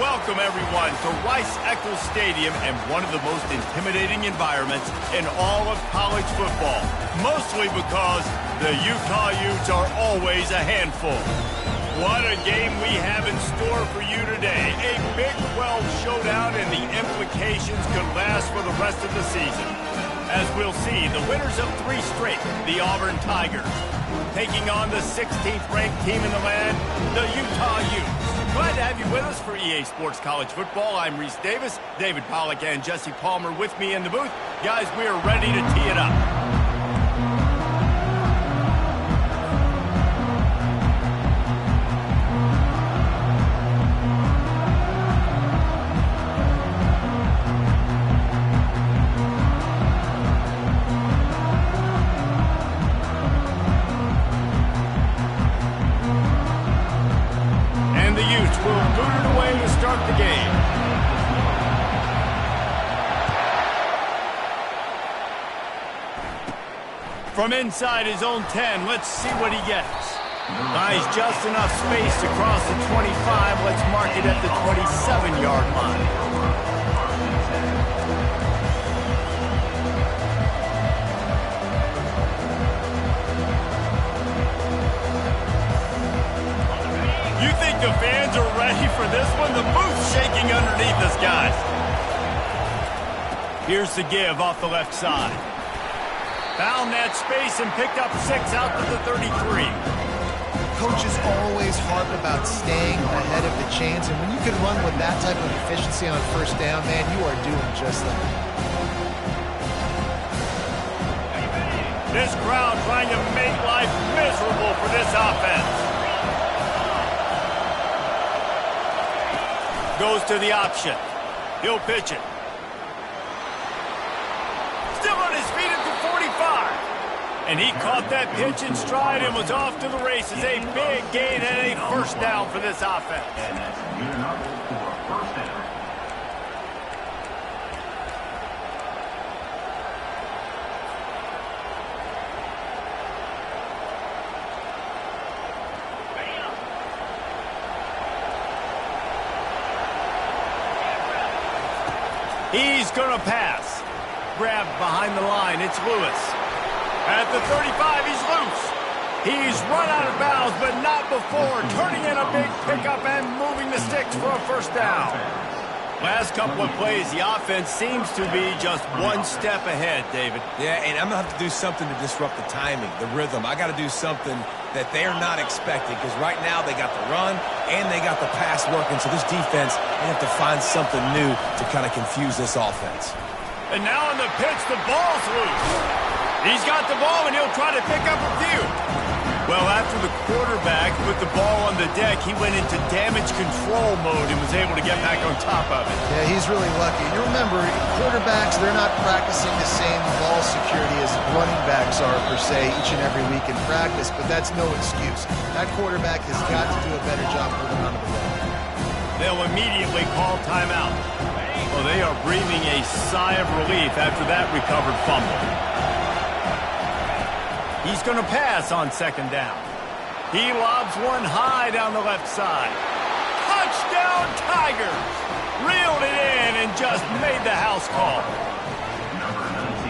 welcome everyone to Rice-Eccles Stadium and one of the most intimidating environments in all of college football. Mostly because the Utah Utes are always a handful. What a game we have in store for you today. A Big 12 showdown, and the implications could last for the rest of the season. As we'll see, the winners of 3 straight, the Auburn Tigers, taking on the 16th ranked team in the land, the Utah Utes. Glad to have you with us for EA Sports College Football. I'm Reese Davis, David Pollack and Jesse Palmer with me in the booth. Guys, we are ready to tee it up. From inside his own 10, let's see what he gets. Nice, just enough space to cross the 25. Let's mark it at the 27-yard line. You think the fans are ready for this one? The booth's shaking underneath us, guys. Here's the give off the left side. Found that space and picked up 6 out to the 33. Coaches always harp about staying ahead of the chains, and when you can run with that type of efficiency on first down, man, you are doing just that. This crowd trying to make life miserable for this offense. Goes to the option. He'll pitch it. Still on his feet at the 45. And he caught that pitch in stride and was off to the races. A big gain and a first down for this offense. And that's good enough for a first down. He's going to pass. Grabbed behind the line. It's Lewis. At the 35, he's loose. He's run out of bounds, but not before turning in a big pickup and moving the sticks for a first down. Last couple of plays, the offense seems to be just one step ahead, David. Yeah, and I'm going to have to do something to disrupt the timing, the rhythm. I got to do something that they're not expecting, because right now they got the run and they got the pass working. So this defense, they have to find something new to kind of confuse this offense. And now on the pitch, the ball's loose. He's got the ball, and he'll try to pick up a few. Well, after the quarterback put the ball on the deck, he went into damage control mode and was able to get back on top of it. Yeah, he's really lucky. You remember, quarterbacks, they're not practicing the same ball security as running backs are, per se, each and every week in practice, but that's no excuse. That quarterback has got to do a better job holding on to the ball. They'll immediately call timeout. Well, they are breathing a sigh of relief after that recovered fumble. He's going to pass on second down. He lobs one high down the left side. Touchdown, Tigers! Reeled it in and just made the house call.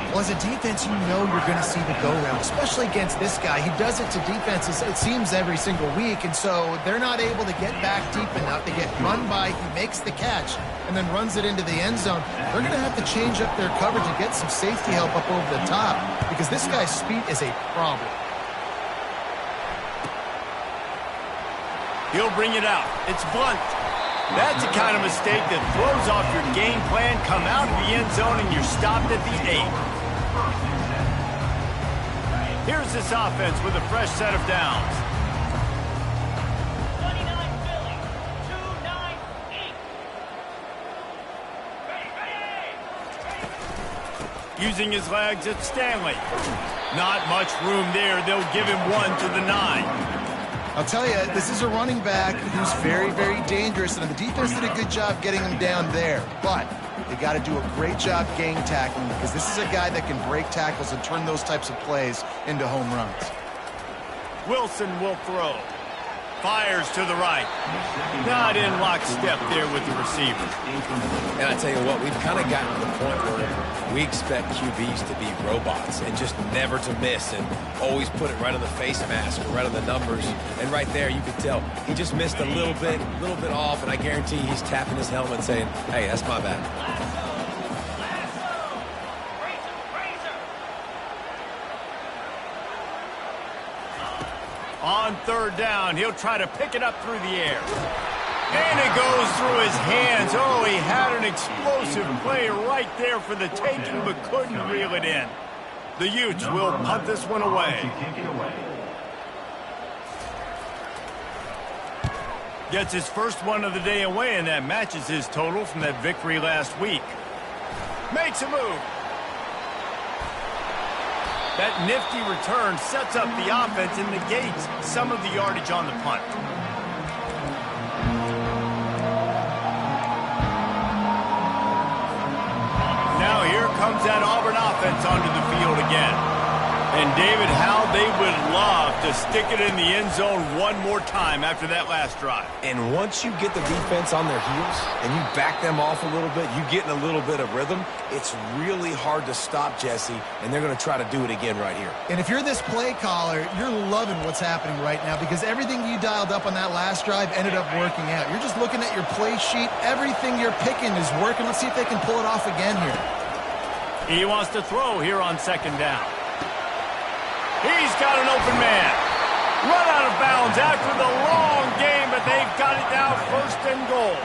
Well, as a defense, you know you're going to see the go-round, especially against this guy. He does it to defenses, it seems, every single week, and so they're not able to get back deep enough. They get run by, he makes the catch, and then runs it into the end zone. They're going to have to change up their coverage and get some safety help up over the top, because this guy's speed is a problem. He'll bring it out. It's bunt. That's the kind of mistake that throws off your game plan. Come out of the end zone and you're stopped at the 8. Here's this offense with a fresh set of downs. 29 Philly, 2-9-8. Using his legs, it's Stanley. Not much room there. They'll give him 1 to the 9. I'll tell you, this is a running back who's very, very dangerous, and the defense did a good job getting him down there. But they got to do a great job gang tackling, because this is a guy that can break tackles and turn those types of plays into home runs. Wilson will throw. fires to the right. Not in lockstep there with the receiver. And I tell you what, we've kind of gotten to the point where we expect QBs to be robots and just never to miss and always put it right on the face mask or right on the numbers. And right there, you could tell he just missed a little bit off, and I guarantee he's tapping his helmet saying, hey, that's my bad. On third down, he'll try to pick it up through the air. And it goes through his hands. Oh, he had an explosive play right there for the taking, but couldn't reel it in. The Utes will punt this one away. Gets his first one of the day away, and that matches his total from that victory last week. Makes a move. That nifty return sets up the offense and negates some of the yardage on the punt. Now here comes that Auburn offense onto the field again. And David, how they would love to stick it in the end zone one more time after that last drive. And once you get the defense on their heels and you back them off a little bit, you get in a little bit of rhythm, it's really hard to stop, Jesse, and they're going to try to do it again right here. And if you're this play caller, you're loving what's happening right now because everything you dialed up on that last drive ended up working out. You're just looking at your play sheet. Everything you're picking is working. Let's see if they can pull it off again here. He wants to throw here on second down. He's got an open man. Run out of bounds after the long game, but they've got it now first and goal.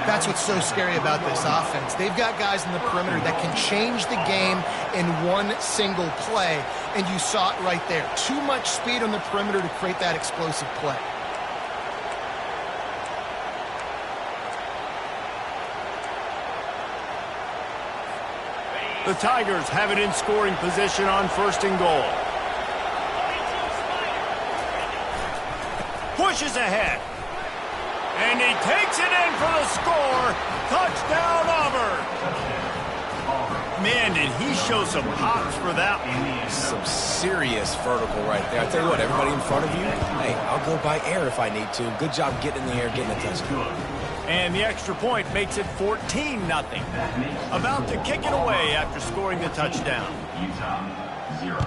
That's what's so scary about this offense. They've got guys in the perimeter that can change the game in one single play, and you saw it right there. Too much speed on the perimeter to create that explosive play. The Tigers have it in scoring position on first and goal. Pushes ahead. And he takes it in for the score. Touchdown, Auburn. Man, did he show some pops for that one. Some serious vertical right there. I tell you what, everybody in front of you, hey, I'll go by air if I need to. Good job getting in the air, getting a touchdown. And the extra point makes it 14-0. About to kick it away after scoring the touchdown. Utah, 0.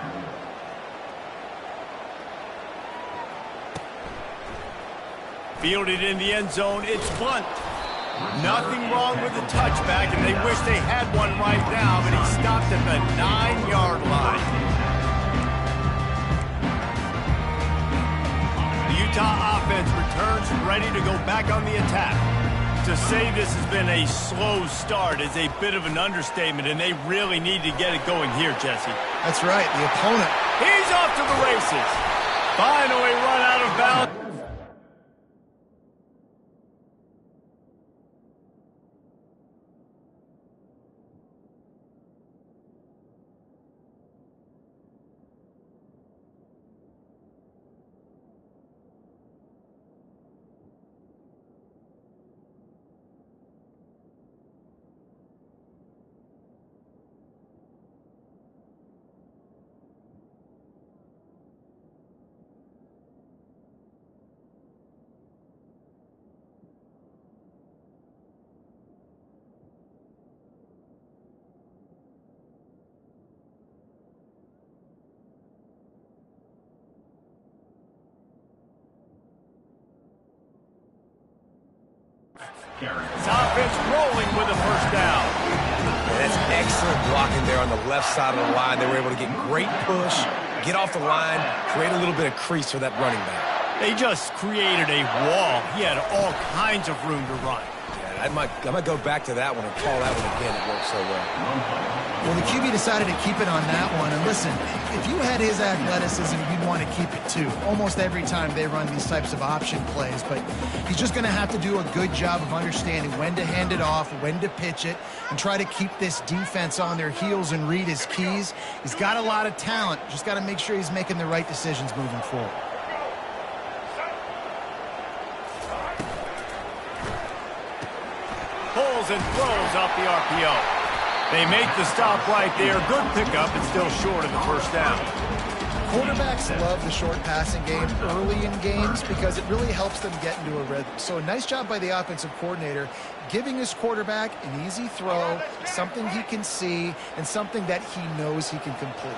Fielded in the end zone, it's Blunt. Nothing wrong with the touchback, and they wish they had one right now, but he stopped at the 9-yard line. The Utah offense returns ready to go back on the attack. To say this has been a slow start is a bit of an understatement, and they really need to get it going here, Jesse. That's right, the opponent. He's off to the races. Finally run out of bounds. His offense rolling with a first down. And that's excellent blocking there on the left side of the line. They were able to get great push, get off the line, create a little bit of crease for that running back. They just created a wall. He had all kinds of room to run. Yeah, I might go back to that one and call that one again. It worked so well. Well, the QB decided to keep it on that one. And listen, if you had his athleticism, you'd want to keep it too. Almost every time they run these types of option plays. But he's just going to have to do a good job of understanding when to hand it off, when to pitch it, and try to keep this defense on their heels and read his keys. He's got a lot of talent. Just got to make sure he's making the right decisions moving forward. Pulls and throws off the RPO. They make the stop right there. Good pickup, and still short of the first down. Quarterbacks love the short passing game early in games because it really helps them get into a rhythm. So a nice job by the offensive coordinator giving his quarterback an easy throw, something he can see, and something that he knows he can complete.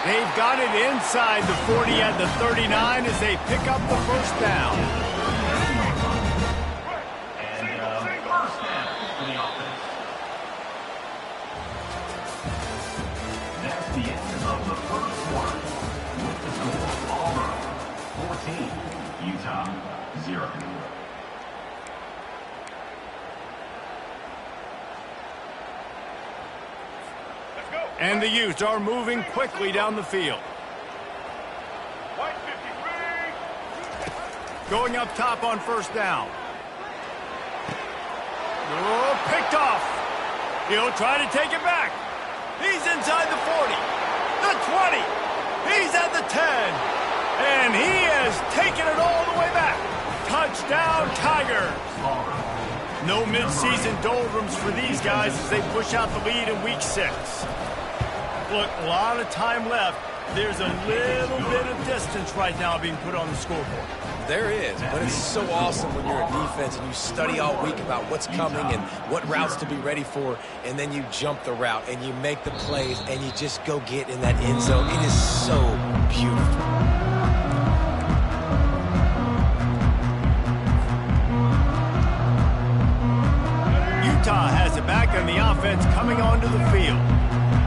They've got it inside the 40 at the 39 as they pick up the first down. The end of the first quarter with the score Auburn 14, Utah 0. And the Utes are moving quickly down the field. Going up top on first down. Oh, picked off. He'll try to take it back. He's inside the 40, the 20. He's at the 10. And he has taken it all the way back. Touchdown, Tigers. No midseason doldrums for these guys as they push out the lead in week 6. Look, a lot of time left. There's a little bit of distance right now being put on the scoreboard. There is, but it's so awesome when you're a defense and you study all week about what's coming and what routes to be ready for, and then you jump the route and you make the plays and you just go get in that end zone. It is so beautiful. Utah has it back on the offense coming onto the field.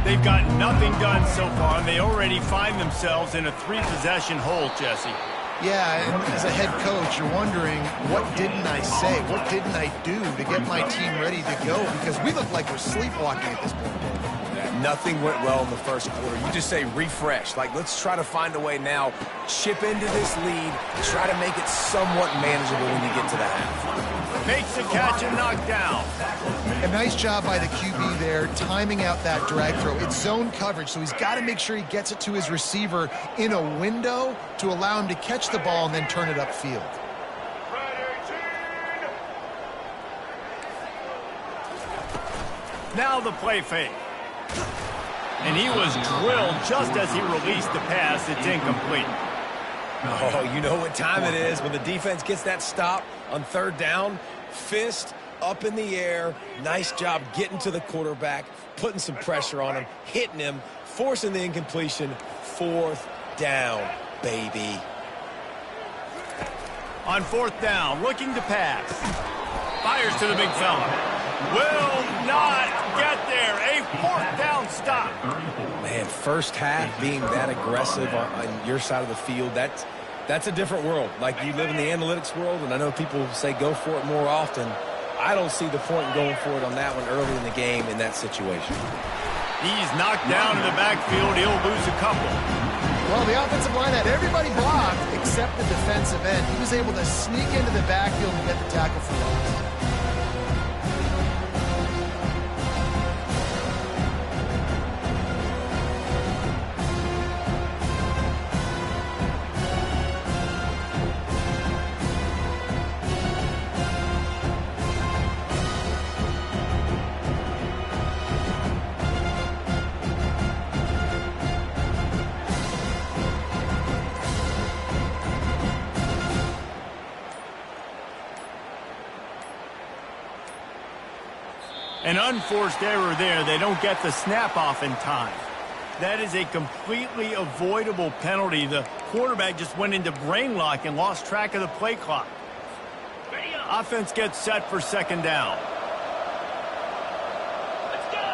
They've got nothing done so far, and they already find themselves in a 3-possession hole, Jesse. Yeah, and as a head coach, you're wondering, what didn't I say? What didn't I do to get my team ready to go? Because we look like we're sleepwalking at this point. Nothing went well in the first quarter. You just say refresh. Like, let's try to find a way now, chip into this lead, try to make it somewhat manageable when you get to the half. Makes the catch and knocked down. A nice job by the QB there, timing out that drag throw. It's zone coverage, so he's got to make sure he gets it to his receiver in a window to allow him to catch the ball and then turn it upfield. Now the play fake. And he was drilled just as he released the pass. It's incomplete. Oh, you know what time it is when the defense gets that stop on third down. Fist up in the air. Nice job getting to the quarterback, putting some pressure on him, hitting him, forcing the incompletion. Fourth down, baby. On fourth down, looking to pass. Fires to the big fella. Will not get there. A fourth down stop. Man, first half being that aggressive on your side of the field, that's a different world. Like, you live in the analytics world, and I know people say go for it more often. I don't see the point in going for it on that one early in the game in that situation. He's knocked down in the backfield. He'll lose a couple. Well, the offensive line had everybody blocked except the defensive end. He was able to sneak into the backfield and get the tackle for loss. An unforced error there. They don't get the snap off in time. That is a completely avoidable penalty. The quarterback just went into brain lock and lost track of the play clock. Offense gets set for second down. Let's go.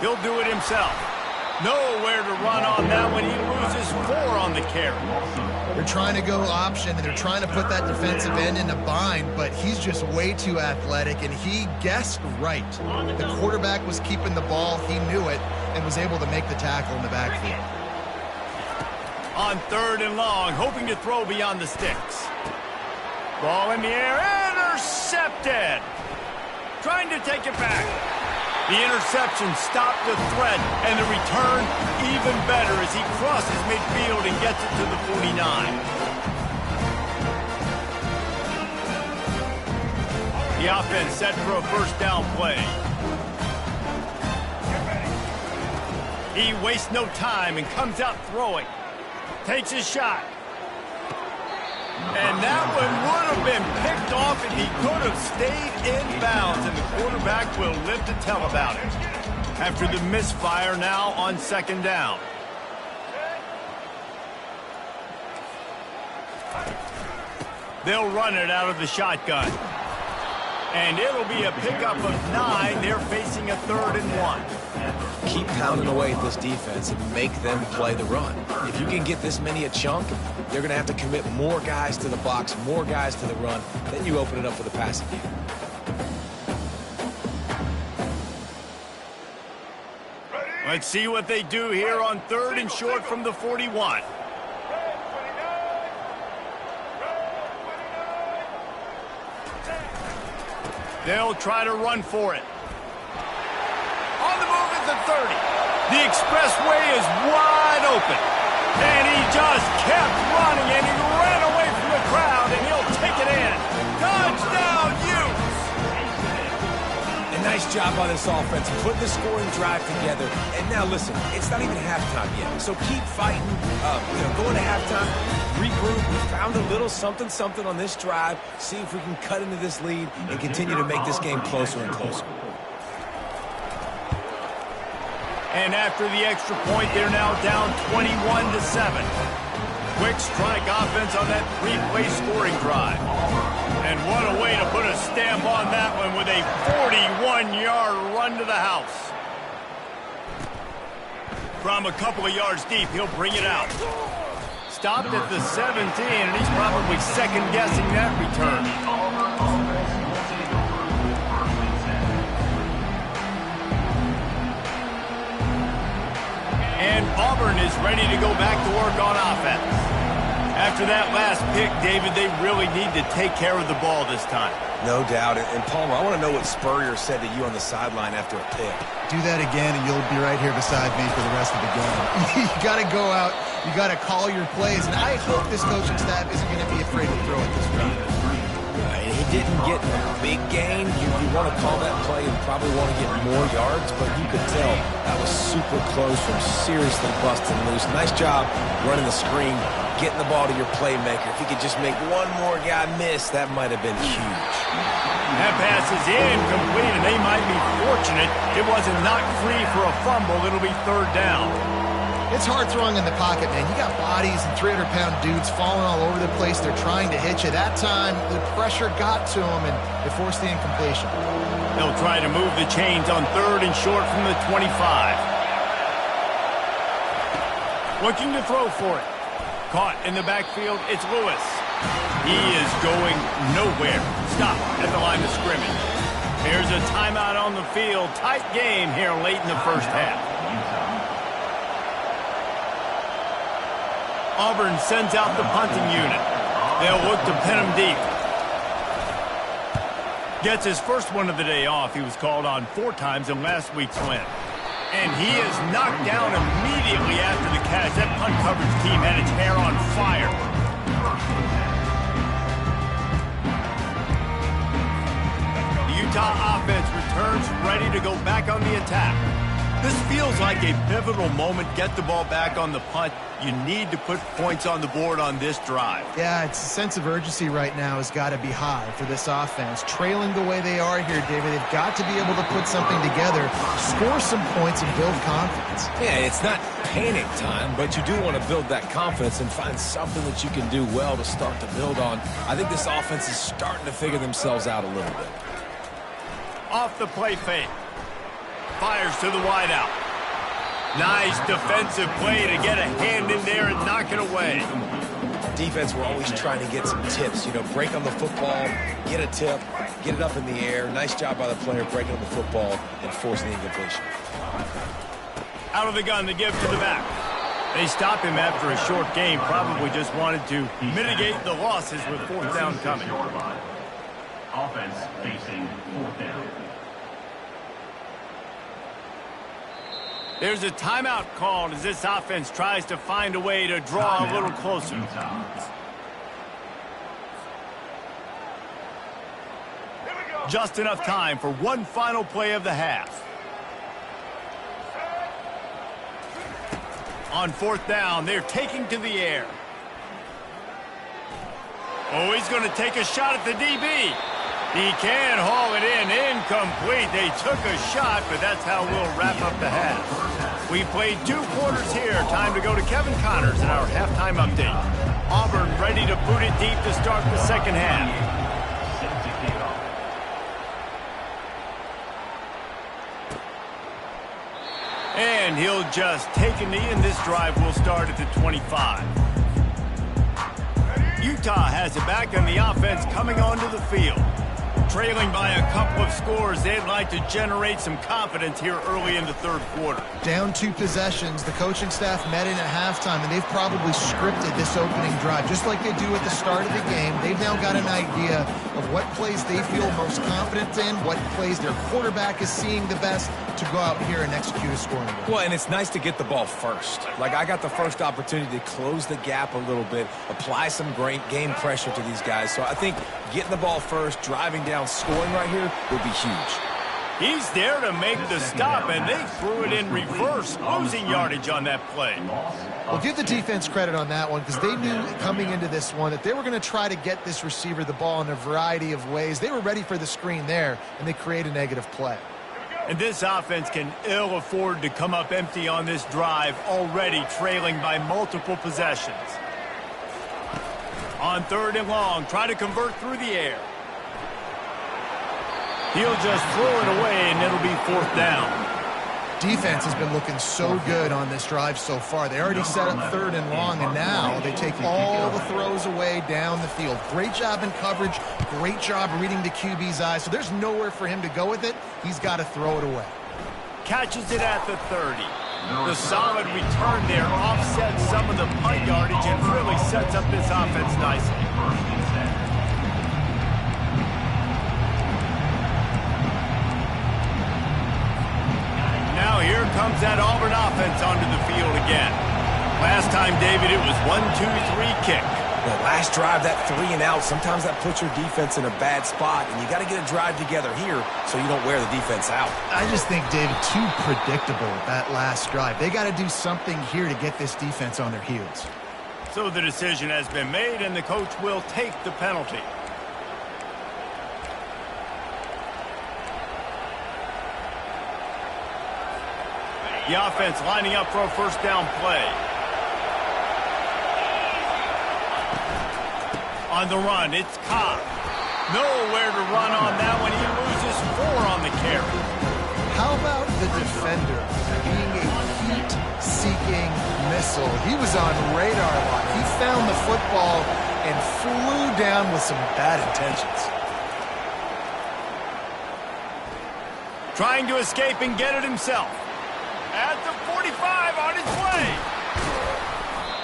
He'll do it himself. Nowhere to run on that one. He loses 4 on the carry. They're trying to go option, and they're trying to put that defensive end in a bind, but he's just way too athletic, and he guessed right. The quarterback was keeping the ball. He knew it and was able to make the tackle in the backfield. On third and long, hoping to throw beyond the sticks. Ball in the air, intercepted. Trying to take it back. The interception stopped the threat, and the return even better as he crosses midfield and gets it to the 49. The offense set for a first down play. He wastes no time and comes out throwing. Takes his shot. And that one would have been picked off if he could have stayed in bounds, and the quarterback will live to tell about it. After the misfire, now on second down. They'll run it out of the shotgun. And it'll be a pickup of 9. They're facing a 3rd and 1. Keep pounding away at this defense and make them play the run. If you can get this many a chunk, they're going to have to commit more guys to the box, more guys to the run. Then you open it up for the passing game. Let's see what they do here on 3rd and short from the 41. They'll try to run for it. On the move at the 30. The expressway is wide open. And he just kept running, and he ran away from the crowd, and he'll take it in. Touchdown, Utes! A nice job by this offense, putting the scoring drive together. And now, listen, it's not even halftime yet. So keep fighting, going to halftime, regroup. We found a little something on this drive. See if we can cut into this lead and continue to make this game closer and closer. And after the extra point, they're now down 21-7. Quick strike offense on that 3-play scoring drive. And what a way to put a stamp on that one with a 41-yard run to the house. From a couple of yards deep, he'll bring it out. Stopped at the 17, and he's probably second-guessing that return. And Auburn is ready to go back to work on offense. After that last pick, David, they really need to take care of the ball this time. No doubt. And Palmer, I want to know what Spurrier said to you on the sideline after a pick. Do that again, and you'll be right here beside me for the rest of the game. You got to go out. You got to call your plays. And I hope this coaching staff isn't going to be afraid to throw it this round. He didn't get a big gain. You want to call that play and probably want to get more yards, but you could tell that was super close from seriously busting loose. Nice job running the screen, getting the ball to your playmaker. If he could just make one more guy miss, that might have been huge. That pass is incomplete, and they might be fortunate it wasn't knocked free for a fumble. It'll be 3rd down. It's hard throwing in the pocket, man. You got bodies and 300-pound dudes falling all over the place. They're trying to hit you. That time, the pressure got to them, and it forced the incompletion. They'll try to move the chains on 3rd and short from the 25. Looking to throw for it. Caught in the backfield, it's Lewis. He is going nowhere. Stop at the line of scrimmage. Here's a timeout on the field. Tight game here late in the first half. Auburn sends out the punting unit. They'll look to pin him deep. Gets his first one of the day off. He was called on 4 times in last week's win. And he is knocked down immediately after the catch. That punt coverage team had its hair on fire. The Utah offense returns ready to go back on the attack. This feels like a pivotal moment. Get the ball back on the punt. You need to put points on the board on this drive. Yeah, it's a sense of urgency right now has got to be high for this offense. Trailing the way they are here, David, they've got to be able to put something together, score some points, and build confidence. Yeah, it's not panic time, but you do want to build that confidence and find something that you can do well to start to build on. I think this offense is starting to figure themselves out a little bit. Off the play fake. Fires to the wideout. Nice defensive play to get a hand in there and knock it away. Defense, we're always trying to get some tips. Break on the football, get a tip, get it up in the air. Nice job by the player breaking on the football and forcing the incompletion. Out of the gun to give to the back. They stop him after a short game. Probably just wanted to mitigate the losses with 4th down coming. Offense facing 4th down. There's a timeout called as this offense tries to find a way to draw a little closer. Here we go. Just enough time for one final play of the half. On fourth down, they're taking to the air. Oh, he's going to take a shot at the DB. He can haul it in. Incomplete. They took a shot, but that's how we'll wrap up the half. We played 2 quarters here. Time to go to Kevin Connors in our halftime update. Auburn ready to boot it deep to start the second half. And he'll just take a knee, and this drive will start at the 25. Utah has it back, and the offense coming onto the field. Trailing by a couple of scores, they'd like to generate some confidence here early in the third quarter. Down 2 possessions, the coaching staff met in at halftime, and they've probably scripted this opening drive. Just like they do at the start of the game, they've now got an idea of what plays they feel most confident in, what plays their quarterback is seeing the best to go out here and execute a scoring goal. Well, and it's nice to get the ball first. Like, I got the first opportunity to close the gap a little bit, apply some great game pressure to these guys. So I think getting the ball first, driving down, scoring right here would be huge. He's there to make the stop, and they threw it in reverse, losing yardage on that play. Well, give the defense credit on that one, because they knew coming into this one that they were going to try to get this receiver the ball in a variety of ways. They were ready for the screen there, and they create a negative play. And this offense can ill afford to come up empty on this drive, already trailing by multiple possessions. On third and long, try to convert through the air. He'll just throw it away, and it'll be fourth down. Defense has been looking so good on this drive so far. They already set up third and long, and now they take all the throws away down the field. Great job in coverage, great job reading the QB's eyes. So there's nowhere for him to go with it. He's got to throw it away. Catches it at the 30. The solid return there offsets some of the punt yardage and really sets up this offense nicely. Now here comes that Auburn offense onto the field again. Last time, David, it was 1-2-3 kick. Well, last drive, that 3 and out, sometimes that puts your defense in a bad spot, and you got to get a drive together here so you don't wear the defense out. I just think, David, too predictable that last drive. They got to do something here to get this defense on their heels. So the decision has been made, and the coach will take the penalty. The offense lining up for a first down play. On the run, it's Cobb. Nowhere to run on that one. He loses 4 on the carry. How about the defender being a heat-seeking missile? He was on radar lock. He found the football and flew down with some bad intentions. Trying to escape and get it himself. At the 45 on his way.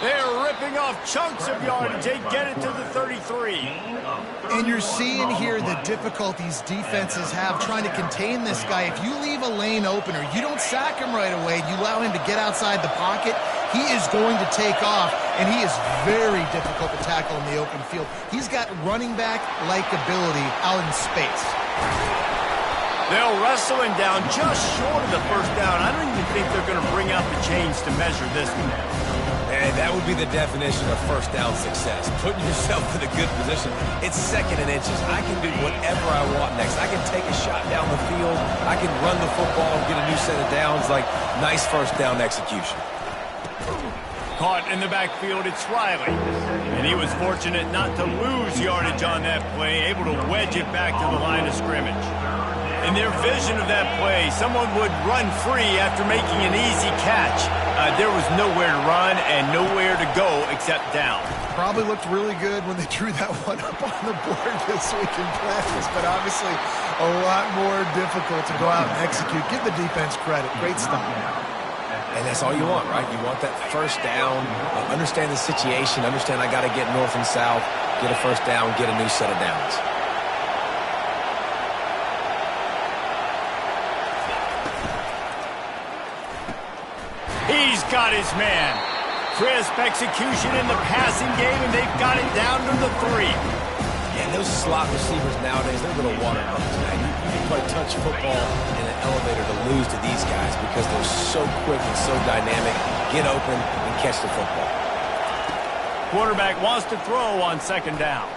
They're ripping off chunks of yardage. They get it to the 33. And you're seeing here the difficulties defenses have trying to contain this guy. If you leave a lane open or you don't sack him right away, you allow him to get outside the pocket, he is going to take off, and he is very difficult to tackle in the open field. He's got running back-like ability out in space. They'll wrestle him down just short of the first down. I don't even think they're going to bring out the chains to measure this one. And that would be the definition of first down success. Putting yourself in a good position. It's second and inches. I can do whatever I want next. I can take a shot down the field. I can run the football and get a new set of downs. Like, nice first down execution. Caught in the backfield, it's Riley. And he was fortunate not to lose yardage on that play, able to wedge it back to the line of scrimmage. In their vision of that play, someone would run free after making an easy catch. There was nowhere to run and nowhere to go except down. Probably looked really good when they drew that one up on the board this week in practice, but obviously a lot more difficult to go out and execute. Give the defense credit. Great stop. And that's all you want, right? You want that first down, understand the situation, understand I got to get north and south, get a first down, get a new set of downs. He's got his man. Crisp execution in the passing game, and they've got it down to the 3. And those slot receivers nowadays, they're little water buckets, man. You can play touch football in an elevator to lose to these guys because they're so quick and so dynamic. Get open and catch the football. Quarterback wants to throw on second down.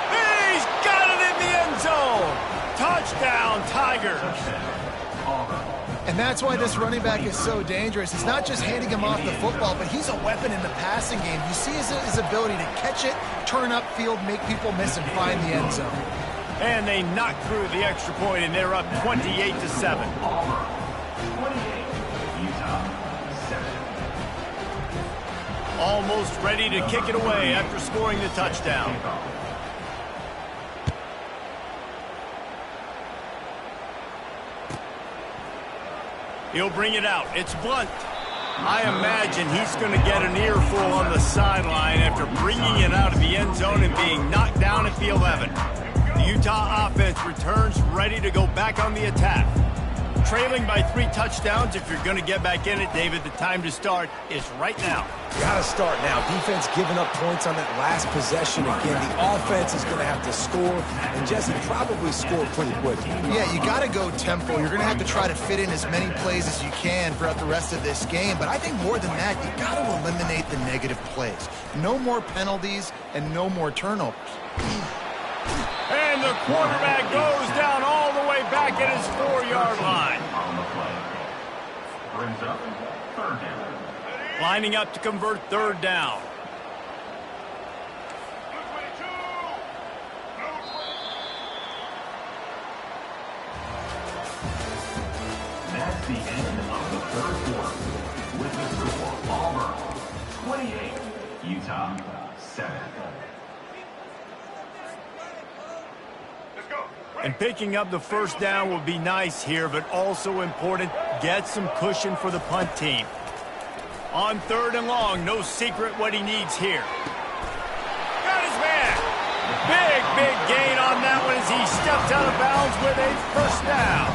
He's got it in the end zone. Touchdown, Tigers. And that's why this running back is so dangerous. It's not just handing him off the football, but he's a weapon in the passing game. You see his ability to catch it, turn upfield, make people miss, and find the end zone. And they knock through the extra point, and they're up 28-7. Almost ready to kick it away after scoring the touchdown. He'll bring it out. It's Blunt. I imagine he's going to get an earful on the sideline after bringing it out of the end zone and being knocked down at the 11. The Utah offense returns ready to go back on the attack. Trailing by 3 touchdowns. If you're going to get back in it, David, the time to start is right now. Got to start now. Defense giving up points on that last possession. Again, the offense is going to have to score, and Jesse probably score pretty quickly. Yeah, you got to go tempo. You're going to have to try to fit in as many plays as you can throughout the rest of this game. But I think more than that, you got to eliminate the negative plays. No more penalties and no more turnovers. And the quarterback goes down all the way back at his 4-yard line. Brings up third down. Lining up to convert third down. That's the end of the third quarter. With the score, Auburn 28, Utah 7. And picking up the first down will be nice here, but also important, get some cushion for the punt team. On third and long, no secret what he needs here. Got his man. Big gain on that one as he steps out of bounds with a first down.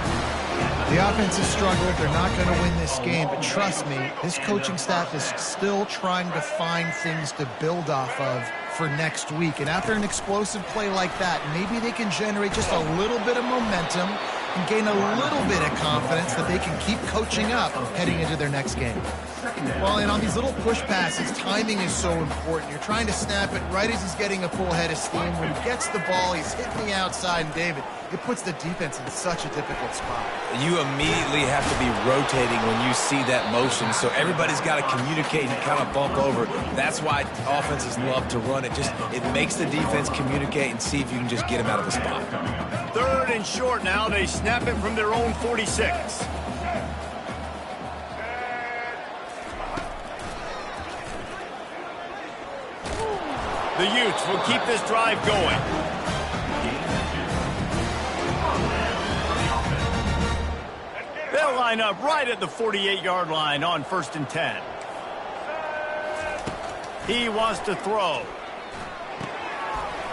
The offense has struggled. They're not going to win this game, but trust me, this coaching staff is still trying to find things to build off of for next week. And after an explosive play like that, maybe they can generate just a little bit of momentum and gain a little bit of confidence that they can keep coaching up heading into their next game. Well, and on these little push passes, timing is so important. You're trying to snap it right as he's getting a full head of steam. When he gets the ball, he's hitting the outside, and David, it puts the defense in such a difficult spot. You immediately have to be rotating when you see that motion, so everybody's got to communicate and kind of bump over. That's why offenses love to run it. It makes the defense communicate and see if you can just get him out of the spot. Third and short now. They snap it from their own 46. The Utes will keep this drive going. They'll line up right at the 48-yard line on 1st and 10. He wants to throw.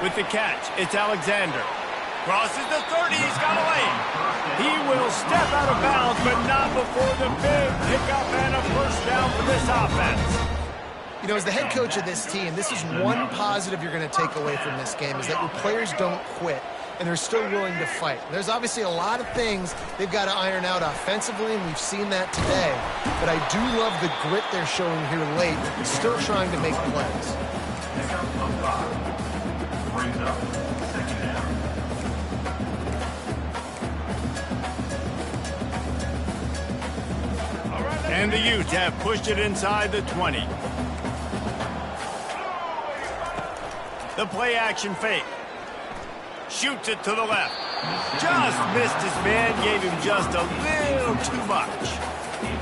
With the catch, it's Alexander. Crosses the 30, he's got away. He will step out of bounds, but not before the big pickup and a first down for this offense. You know, as the head coach of this team, this is one positive you're going to take away from this game, is that your players don't quit, and they're still willing to fight. There's obviously a lot of things they've got to iron out offensively, and we've seen that today. But I do love the grit they're showing here late, still trying to make plays. Brings up second down. And the Utes have pushed it inside the 20. The play action fake. Shoots it to the left. Just missed his man, gave him just a little too much.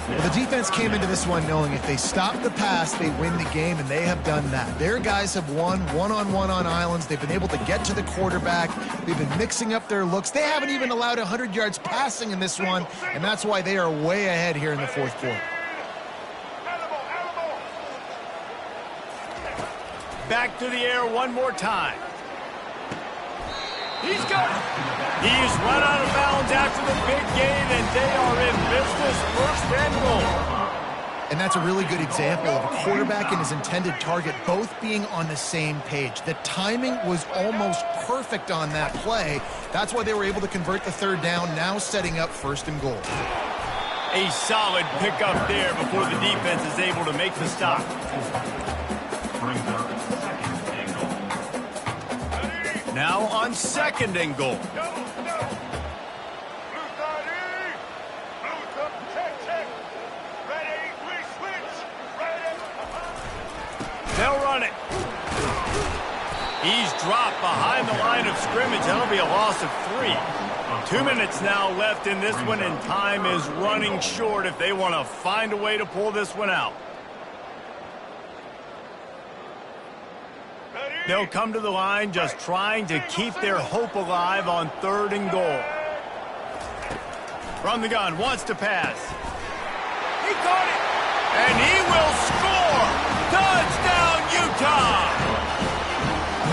Well, the defense came into this one knowing if they stop the pass, they win the game, and they have done that. Their guys have won one-on-one on islands. They've been able to get to the quarterback. They've been mixing up their looks. They haven't even allowed 100 yards passing in this one, and that's why they are way ahead here in the fourth quarter. Back to the air one more time. He's got it. He's run out of bounds after the big gain, and they are in business, 1st and goal. And that's a really good example of a quarterback and his intended target both being on the same page. The timing was almost perfect on that play. That's why they were able to convert the third down, now setting up 1st and goal. A solid pickup there before the defense is able to make the stop. Now on 2nd and goal. They'll run it. He's dropped behind the line of scrimmage. That'll be a loss of 3. 2 minutes now left in this one, and time is running short if they want to find a way to pull this one out. They'll come to the line just trying to keep their hope alive on 3rd and goal. From the gun, wants to pass. He caught it, and he will score! Touchdown, Utah!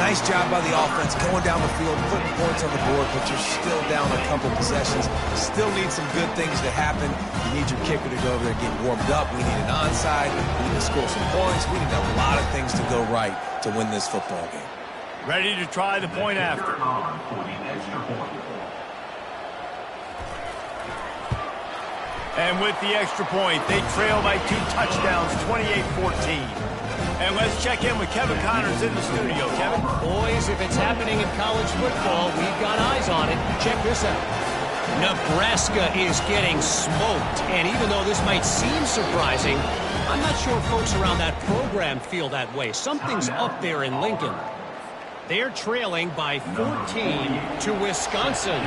Nice job by the offense going down the field, putting points on the board, but you're still down a couple possessions. Still need some good things to happen. You need your kicker to go over there and get warmed up. We need an onside. We need to score some points. We need a lot of things to go right to win this football game. Ready to try the point after. And with the extra point, they trail by 2 touchdowns, 28-14. And let's check in with Kevin Connors in the studio. Kevin? Boys, if it's happening in college football, we've got eyes on it. Check this out. Nebraska is getting smoked. And even though this might seem surprising, I'm not sure folks around that program feel that way. Something's up there in Lincoln. They're trailing by 14 to Wisconsin.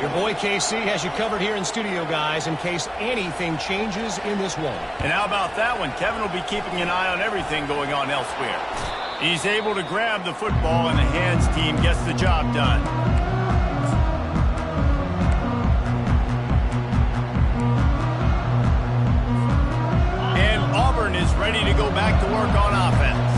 Your boy KC has you covered here in studio, guys, in case anything changes in this one. And how about that one? Kevin will be keeping an eye on everything going on elsewhere. He's able to grab the football, and the hands team gets the job done. And Auburn is ready to go back to work on offense.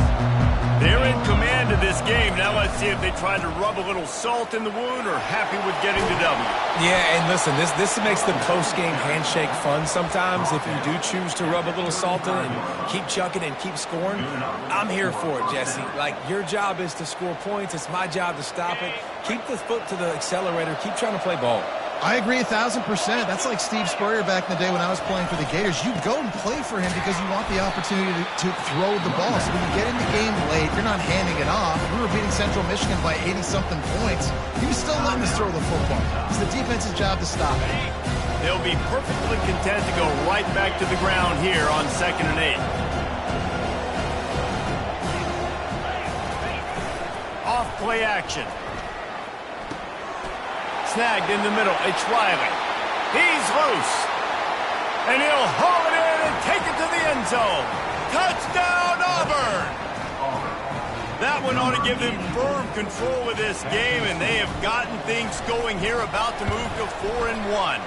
They're in command of this game. Now let's see if they try to rub a little salt in the wound or happy with getting the W. Yeah, and listen, this makes the post-game handshake fun sometimes if you do choose to rub a little salt in and keep chucking and keep scoring. I'm here for it, Jesse. Like, your job is to score points. It's my job to stop it. Keep the foot to the accelerator. Keep trying to play ball. I agree 1,000%. That's like Steve Spurrier back in the day when I was playing for the Gators. You go and play for him because you want the opportunity to throw the ball. So when you get in the game late, you're not handing it off. We were beating Central Michigan by 80-something points. He was still letting us throw the football. It's the defense's job to stop it. They'll be perfectly content to go right back to the ground here on 2nd and 8. Off play action. Snagged in the middle. It's Riley. He's loose. And he'll haul it in and take it to the end zone. Touchdown, Auburn! That one ought to give them firm control of this game, and they have gotten things going here, about to move to 4-1.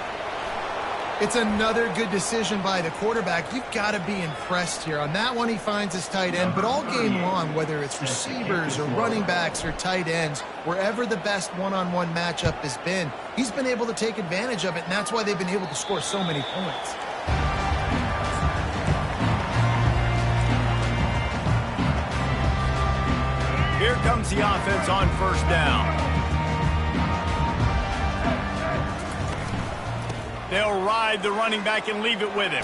It's another good decision by the quarterback. You've got to be impressed here. On that one, he finds his tight end, but all game long, whether it's receivers or running backs or tight ends, wherever the best one-on-one matchup has been, he's been able to take advantage of it, and that's why they've been able to score so many points. Here comes the offense on 1st down. They'll ride the running back and leave it with him.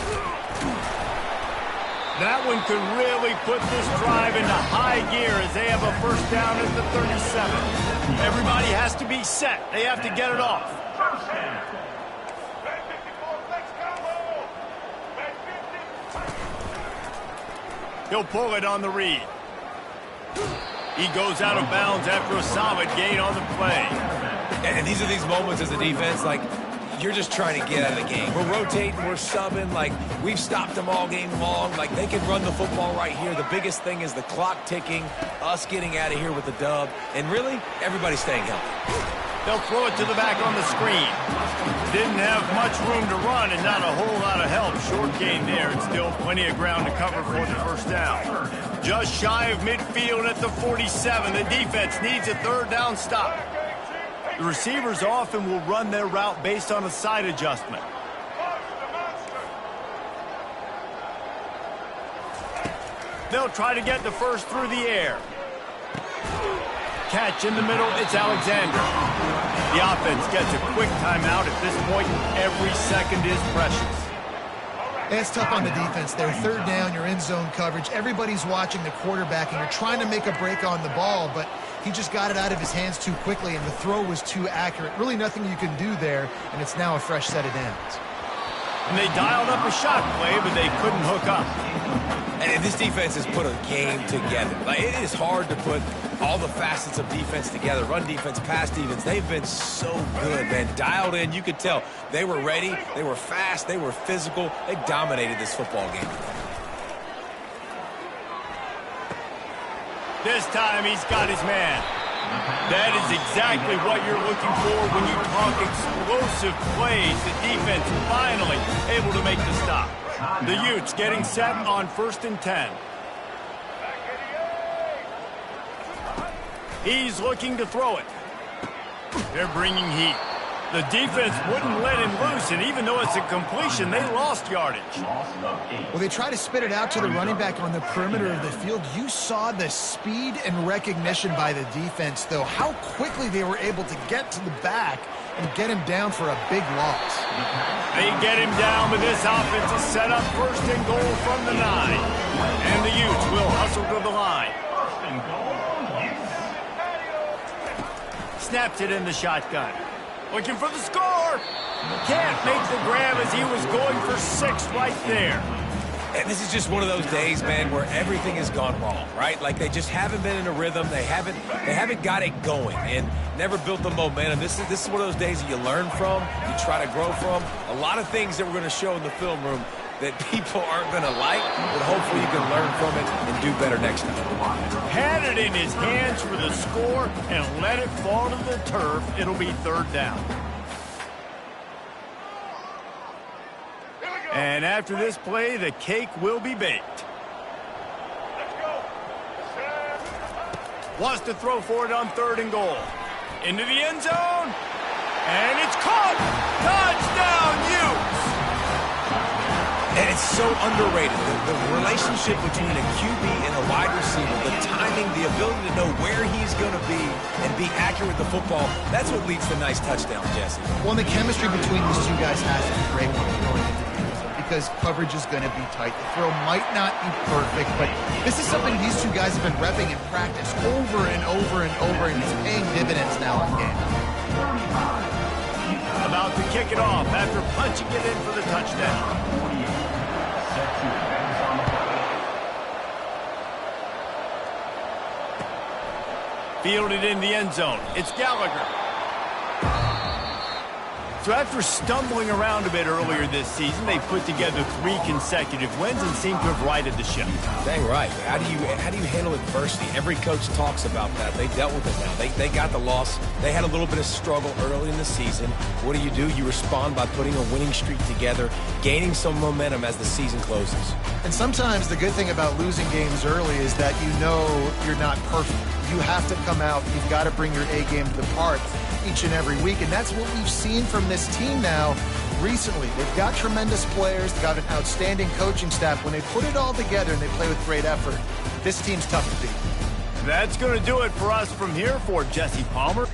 That one could really put this drive into high gear as they have a 1st down at the 37. Everybody has to be set. They have to get it off. He'll pull it on the read. He goes out of bounds after a solid gain on the play. And these are these moments as a defense, like, you're just trying to get out of the game. We're rotating, we're subbing, like, we've stopped them all game long. Like, they can run the football right here. The biggest thing is the clock ticking, us getting out of here with the dub, and really, everybody staying healthy. They'll throw it to the back on the screen. Didn't have much room to run and not a whole lot of help. Short gain there, and still plenty of ground to cover for the 1st down. Just shy of midfield at the 47. The defense needs a 3rd down stop. The receivers often will run their route based on a side adjustment. They'll try to get the first through the air. Catch in the middle, it's Alexander. The offense gets a quick timeout. At this point, every second is precious. It's tough on the defense there. Third down, you're in zone coverage. Everybody's watching the quarterback, and you're trying to make a break on the ball, but he just got it out of his hands too quickly, and the throw was too accurate. Really nothing you can do there, and it's now a fresh set of downs. And they dialed up a shot play, but they couldn't hook up. And this defense has put a game together. Like, it is hard to put all the facets of defense together. Run defense, pass defense. They've been so good, man. Dialed in. You could tell they were ready. They were fast. They were physical. They dominated this football game. This time he's got his man. That is exactly what you're looking for when you talk explosive plays. The defense finally able to make the stop. The Utes getting set on 1st and 10. He's looking to throw it. They're bringing heat. The defense wouldn't let him loose, and even though it's a completion, they lost yardage. Well, they try to spit it out to the running back on the perimeter of the field. You saw the speed and recognition by the defense, though, how quickly they were able to get to the back and get him down for a big loss. They get him down, but this offense is set up 1st and goal from the 9. And the Utes will hustle to the line. Snaps it in the shotgun. Looking for the score. Can't make the grab as he was going for 6 right there. And this is just one of those days, man, where everything has gone wrong, right? Like they just haven't been in a rhythm. They haven't got it going and never built the momentum. This is one of those days that you learn from, you try to grow from. A lot of things that we're going to show in the film room that people aren't going to like, but hopefully you can learn from it and do better next time. Had it in his hands for the score and let it fall to the turf. It'll be 3rd down. And after this play, the cake will be baked. Wants to throw for it on 3rd and goal. Into the end zone. And it's caught. Touchdown, Utes. And it's so underrated. The relationship between a QB and a wide receiver, the timing, the ability to know where he's going to be and be accurate with the football, that's what leads to nice touchdowns, Jesse. Well, the chemistry between these two guys has to be great when you're going into the end zone because coverage is going to be tight. The throw might not be perfect, but this is something these two guys have been repping in practice over and over and over, and it's paying dividends now in game. About to kick it off after punching it in for the touchdown. Fielded in the end zone. It's Gallagher. So after stumbling around a bit earlier this season, they put together 3 consecutive wins and seem to have righted the ship. Dang right. How do you handle adversity? Every coach talks about that. They dealt with it now. They got the loss. They had a little bit of struggle early in the season. What do? You respond by putting a winning streak together, gaining some momentum as the season closes. And sometimes the good thing about losing games early is that you know you're not perfect. You have to come out. You've got to bring your A game to the park each and every week, and that's what we've seen from this team now recently. They've got tremendous players. They've got an outstanding coaching staff. When they put it all together and they play with great effort, this team's tough to beat. That's going to do it for us from here for Jesse Palmer.